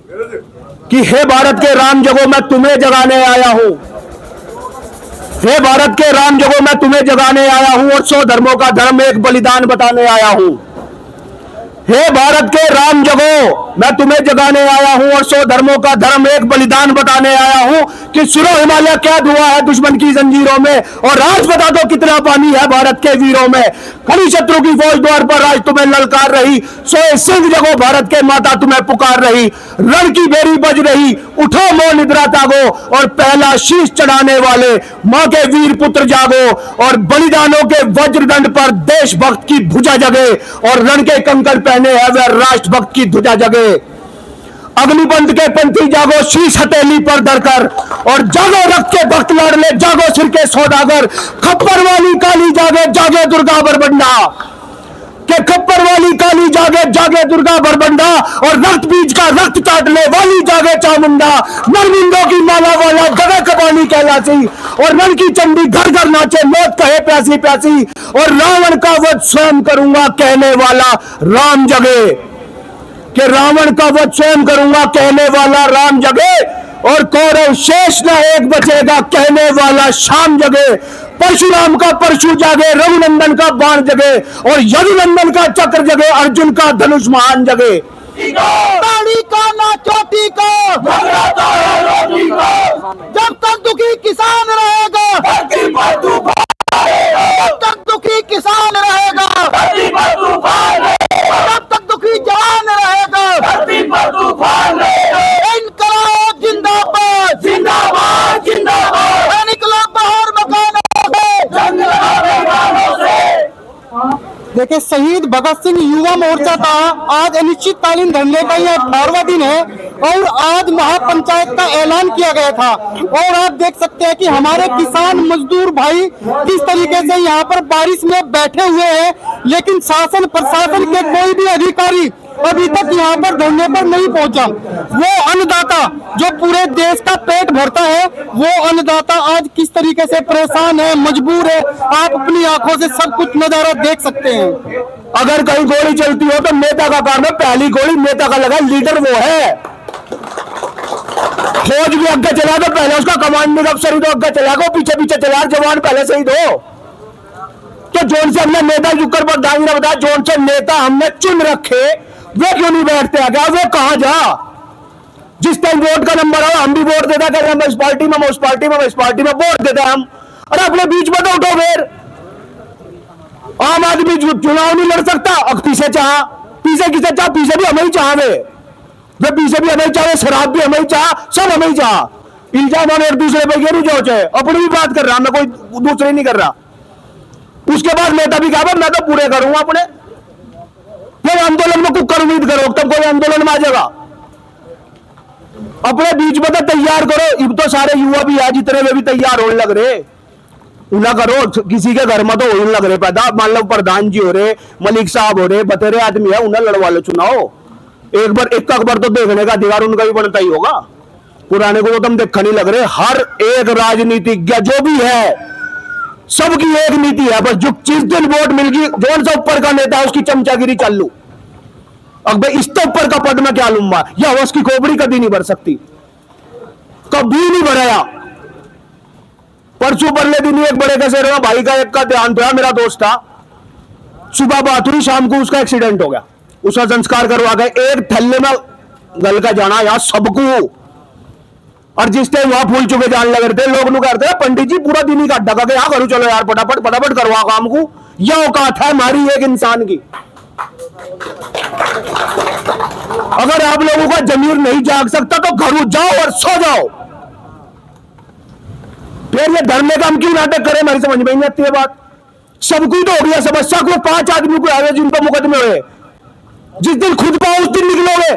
कि हे भारत के राम जगो मैं तुम्हें जगाने आया हूं, हे भारत के राम जगो मैं तुम्हें जगाने आया हूं और 100 धर्मों का धर्म एक बलिदान बताने आया हूं। हे भारत के राम जगो मैं तुम्हें जगाने आया हूं और 100 धर्मों का धर्म एक बलिदान बताने आया हूं कि सुनो हिमालय क्या धुआं है दुश्मन की जंजीरों में, और आज बता दो कितना पानी है भारत के वीरों में। खड़ी शत्रु की फौज द्वार पर आज तुम्हें ललकार रही, सोए सिंह जगो भारत के माता तुम्हें पुकार रही। रण की बेरी बज रही, उठो मो निद्रा त्यागो, और पहला शीश चढ़ाने वाले मां के वीर पुत्र जागो, और बलिदानों के वज्रदंड पर देशभक्त की भुजा जगे, और रण के कंकड़ पहने हैं वह राष्ट्रभक्त की ध्वजा जगे। अग्निपंथ के पंथी जागो शीश हथेली पर धरकर, और जागो रक्त के भक्त लाडले जागो सिर के सौदागर। खप्पर वाली काली जागे जागे दुर्गा बरबंडा, के खप्पर वाली काली जागे जागे दुर्गा बरबंडा, और रक्त बीज का रक्त चाटने वाली जागे चामुंडा। नरमिंदों की माला वाला जगह कबानी कहलासी, और रण की चंडी घर घर नाचे मौत कहे प्यासी प्यासी, और रावण का वध स्वयं करूंगा कहने वाला राम जगे, कि रावण का वध स्वयं करूंगा कहने वाला राम जगे, और कौरव शेष न एक बचेगा कहने वाला शाम जगे। परशुराम का परशु जागे, रघुनंदन का बाण जगे, और यदुनंदन का चक्र जगे, अर्जुन का धनुष महान जगे। ताड़ी का ना चोटी को, जब तक दुखी किसान रहेगा, जब तक दुखी किसान रहेगा, तब तक दुखी जवान रहेगा। इनकलाब जिंदाबाद जिंदाबाद जिंदाबाद, निकला बाहर मकानों से। देखिए, शहीद भगत सिंह युवा मोर्चा का आज अनिश्चितकालीन धरने का यह 18वां दिन है, और आज महापंचायत का ऐलान किया गया था। और आप देख सकते हैं कि हमारे किसान मजदूर भाई किस तरीके से यहाँ पर बारिश में बैठे हुए हैं, लेकिन शासन प्रशासन के कोई भी अधिकारी अभी तक यहाँ पर धरने पर नहीं पहुंचा। वो अन्नदाता जो पूरे देश का पेट भरता है, वो अन्नदाता आज किस तरीके से परेशान है, मजबूर है। आप अपनी आंखों से सब कुछ नजारा देख सकते हैं। अगर कहीं गोली चलती हो तो नेता का काम है, पहली गोली नेता का लगा, लीडर वो है। फौज भी आगे चला दो, पहले उसका कमांडिंग अफसर ही तो आगे चलाएगा, पीछे पीछे चला, जवान पहले से ही दो। तो जोन से हमने नेता जुकर पर दांगी ने बताया, जोन से नेता हमने चुन रखे, वे क्यों नहीं बैठते आगे, वो कहां जा। जिस टाइम वोट का नंबर हो हम भी वोट देता कर, हम इस पार्टी में, उस पार्टी में, इस पार्टी में वोट देते हम। अरे अपने बीच में तो उठो फिर। आम आदमी चुनाव नहीं लड़ सकता, अब पीछे चाह, पीछे किसे चाह, पीछे भी हमें ही चाह, वे पीछे भी हमें चाहे, शराब भी हमें चाह, सब हमें चाह। इल्जाम और एक दूसरे पर गिरू जो चाहे, अपनी भी बात कर रहा, मैं कोई दूसरे नहीं कर रहा। उसके बाद नेता भी कहा मैं तो पूरे करूंगा अपने। फिर आंदोलन में कुछ कर उम्मीद करो, तब कोई आंदोलन में आ जाएगा। अपने बीच में तो तैयार करो, अब तो सारे युवा भी है जितने वे भी तैयार होने लग रहे, उन्हें करो। किसी के घर में तो होने लग रहे पैदा, मान लो प्रधान जी हो रहे, मलिक साहब हो रहे, बतेरे आदमी है, उन्हें लड़वा लो चुनाव। एक बार एक अखबार तो देखने का अधिकार उनका भी बनता ही होगा। पुराने को तो तुम देखा नहीं लग रहे। हर एक राजनीतिज्ञ जो भी है सबकी एक नीति है, बस जो जिस दिन वोट मिल गई, जोन सा ऊपर का नेता है उसकी चमचागिरी चल लू। अब भाई इस तो ऊपर का पद में क्या लूंगा, या उसकी खोपड़ी कभी नहीं भर सकती, कभी नहीं भराया। परसों परले दिन एक बड़े कैसे रहा भाई का, एक का ध्यान था, मेरा दोस्त था, सुबह बात हुई, शाम को उसका एक्सीडेंट हो गया, उसका संस्कार करवा गए। एक थल्ले में गल का जाना यार सबको, और जिस टाइम वहां फूल चुके जान लग रहे थे, लोग नु कहते हैं पंडित जी पूरा दिन ही काट ढका के यहाँ करूँ, चलो यार फटाफट फटाफट करवा काम को। यह औकात है हमारी एक इंसान की। अगर आप लोगों का जमीर नहीं जाग सकता तो घरों जाओ और सो जाओ। फिर ये धरने का हम क्यों नाटक करें, हमारी समझ में नहीं आती है बात। सबको तो हो गया समस्या को, 5 आदमी को आए जिन पर मुकदमे हुए, जिस दिन खुद पाओ उस दिन निकलोगे,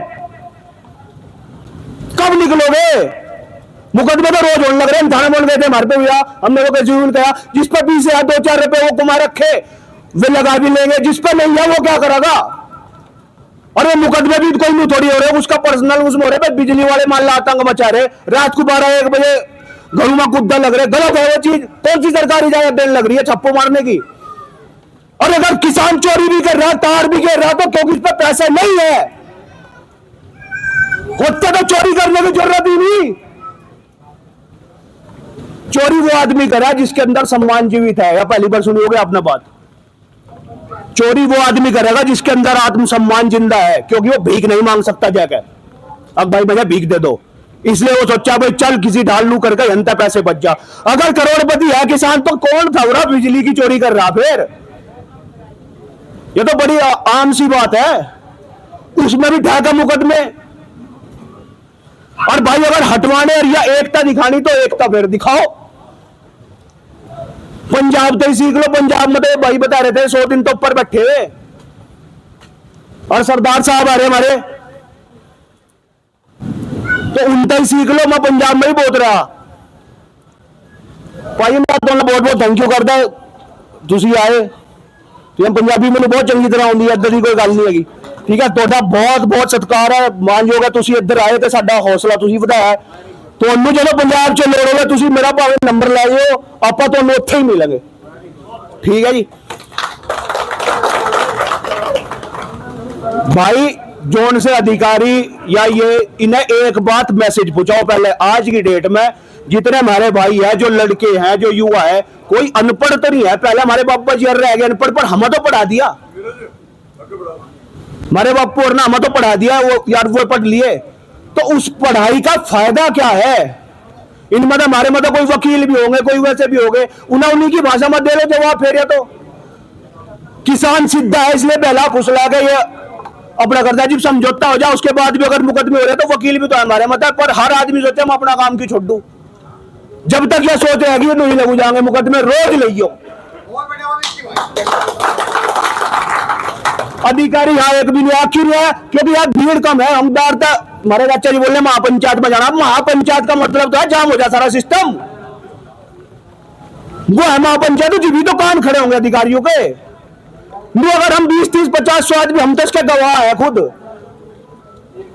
कब निकलोगे। मुकदमे तो रोज होने लग रहे हैं। थाना बोल गए थे हमारे पे भैया, हमने वो कैसे कहा, जिस पर 20 या 2-4 रुपए वो कुमार रखे वे लगा भी लेंगे, जिस पर नहीं है वो क्या करेगा। और वो मुकदमे भी कोई नहीं थोड़ी हो रहे, उसका पर्सनल उसमें हो रहे। बिजली वाले मान ला आतंक मचा रहे, रात को 12-1 बजे घरों में कुत्ता लग रहे, गलत है वो चीज। कौन सी सरकारी इजाजत देने लग रही है छप्पो मारने की। और अगर किसान चोरी भी कर रहा है, तार भी गिर रहा है, तो क्योंकि इस पर पैसे नहीं है। होते तो चोरी करने की जरूरत ही नहीं। चोरी वो आदमी करा जिसके अंदर सम्मान जीवित है, या पहली बार सुनी होगी आपने बात। चोरी वो आदमी करेगा जिसके अंदर आत्मसम्मान जिंदा है, क्योंकि वो भीख नहीं मांग सकता जाकर, अब भाई मुझे भीख दे दो, इसलिए वो सोचा भाई चल किसी ढालू करके जनता पैसे बच जा। अगर करोड़पति है किसान तो कौन था रहा बिजली की चोरी कर रहा? फिर ये तो बड़ी आम सी बात है, उसमें भी ढाका मुकदमे। और भाई अगर हटवाने और या एकता दिखानी तो एकता फिर दिखाओ। पंजाब तो ही सीख लो, पंजाब में तो भाई बता रहे थे 100 दिन तो ऊपर बैठे हुए, और सरदार साहब आ रहे हमारे, तो उनका ही सीख लो। मैं पंजाब में ही बोल रहा भाई, मैं तो बहुत बहुत थैंक यू करता तुसी आए, तो पंजाबी मैंने बहुत चंगी तरह आउंदी है, इधर की कोई गल नहीं हैगी, ठीक है। ਤੁਹਾਡਾ बहुत बहुत सत्कार है, मानयोग है ਤੁਸੀਂ ਇੱਧਰ ਆਏ ਤੇ ਸਾਡਾ ਹੌਸਲਾ ਤੁਸੀਂ ਵਧਾਇਆ। ਤੁਹਾਨੂੰ ਜਦੋਂ ਪੰਜਾਬ 'ਚ ਲੋੜ ਹੋਵੇ ਤੁਸੀਂ ਮੇਰਾ ਭਾਵੇਂ ਨੰਬਰ ਲੈ ਲਿਓ, ਆਪਾਂ ਤੁਹਾਨੂੰ ਉੱਥੇ ਹੀ ਮਿਲਾਂਗੇ, ठीक है जी। भाई जोन से अधिकारी या ये इन्हें एक बात मैसेज पहुंचाओ पहले, आज की डेट में जितने हमारे भाई हैं, जो लड़के हैं, जो युवा है, कोई अनपढ़ तो नहीं है। पहले हमारे बापा जी रह गए अनपढ़, पर हमें तो पढ़ा दिया, हमारे बापू और ना हमें तो पढ़ा दिया, वो यार वो पढ़ लिए, तो उस पढ़ाई का फायदा क्या है? इनमें तो हमारे में तो कोई वकील भी होंगे, कोई वैसे भी होंगे, उन्हें उन्हीं की भाषा में दे दो जवाब, फिर या तो किसान सीधा है इसलिए पहला फुसला के ये अपना करता है, जब समझौता हो जाए उसके बाद भी अगर मुकदमे हो रहे तो वकील भी तो हमारे मत है। पर हर आदमी सोचे हम अपना काम की छोड़ दूं, जब तक यह सोच रहेगी नहीं लगू जाएंगे मुकदमे, रोज लियो। अधिकारी यहाँ एक भी नहीं, आखिर है क्योंकि यार भीड़ कम है। हम डरता हमारे बच्चे जी बोले महापंचायत में जाना, महापंचायत का मतलब तो है जाम हो जाए सारा सिस्टम, वो है महापंचायत, जी भी तो कान खड़े होंगे अधिकारियों के। अगर हम 20, 30, 50, 100 आदमी, हम तो इसके गवाह है खुद।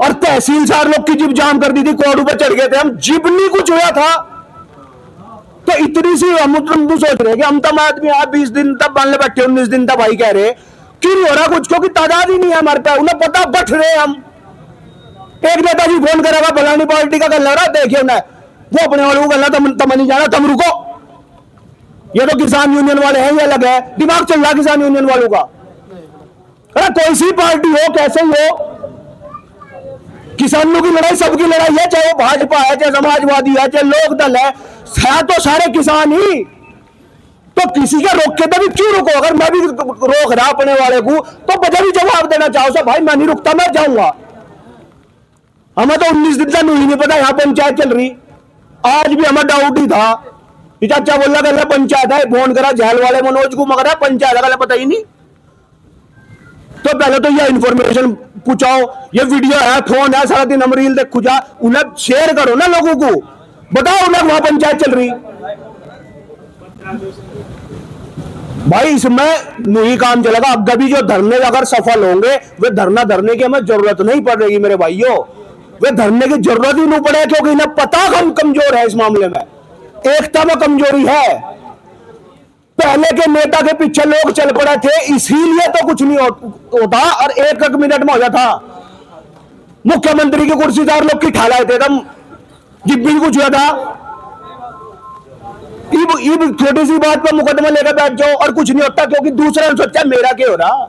और तहसील सार लोग की जिब जाम कर दी थी, कोर्ट पे चढ़ गए थे हम, जिब नहीं कुछ हुआ था, तो इतनी सी हम सोच रहे कि हम तब आदमी 20 दिन तक मान ले बैठे, 19 दिन तक भाई कह रहे क्यों नहीं हो रहा कुछ, क्योंकि तादाद ही नहीं है हमारे पास, उन्हें पता बैठ रहे हम। एक नेताजी फोन करेगा फलानी पार्टी का कर रहा, देखिए उन्हें वो अपने वालों को करना, तम नहीं जाना, तुम रुको, ये तो किसान यूनियन वाले हैं, ये अलग है, दिमाग चल रहा किसान यूनियन वालों का। अरे कोई सी पार्टी हो, कैसे हो, किसानों की लड़ाई सबकी लड़ाई है, चाहे वो भाजपा है, चाहे समाजवादी है, चाहे लोकदल है तो सारे किसान ही। तो किसी के रोक के तभी क्यों रुको? अगर मैं भी रोक रहा अपने वाले को तो मुझे भी जवाब देना चाहो सर, भाई मैं नहीं रुकता, मैं जाऊंगा। हमें तो 19 दिन तक नहीं पता यहाँ पंचायत चल रही, आज भी हमें डाउट ही था। चाचा बोला गला पंचायत है, फोन करा झैल वाले मनोज को, मगर पंचायत गला पता ही नहीं। तो पहले तो यह इंफॉर्मेशन पूछाओ, ये वीडियो है, फोन है, सारा दिन हम रील देखो जा, उन्हें शेयर करो ना, लोगों को बताओ उन्हें वहां पंचायत चल रही। भाई इसमें नहीं काम चलेगा। अब भी जो धरने अगर सफल होंगे, वे धरना धरने की हमें जरूरत नहीं पड़ रही मेरे भाइयों, वे धरने की जरूरत ही नहीं पड़े, क्योंकि इन्हें पता हम कमजोर है इस मामले में, एकता में कमजोरी है। पहले के नेता के पीछे लोग चल पड़े थे, इसीलिए तो कुछ नहीं होता, और एक मिनट में हो जाता। मुख्यमंत्री की कुर्सी चार लोग की ठालाए थे तम, जब भी कुछ हुआ था। छोटी सी बात पर मुकदमा लेकर बैठ जाओ और कुछ नहीं होता, क्योंकि दूसरा ने सोचा मेरा क्या हो रहा।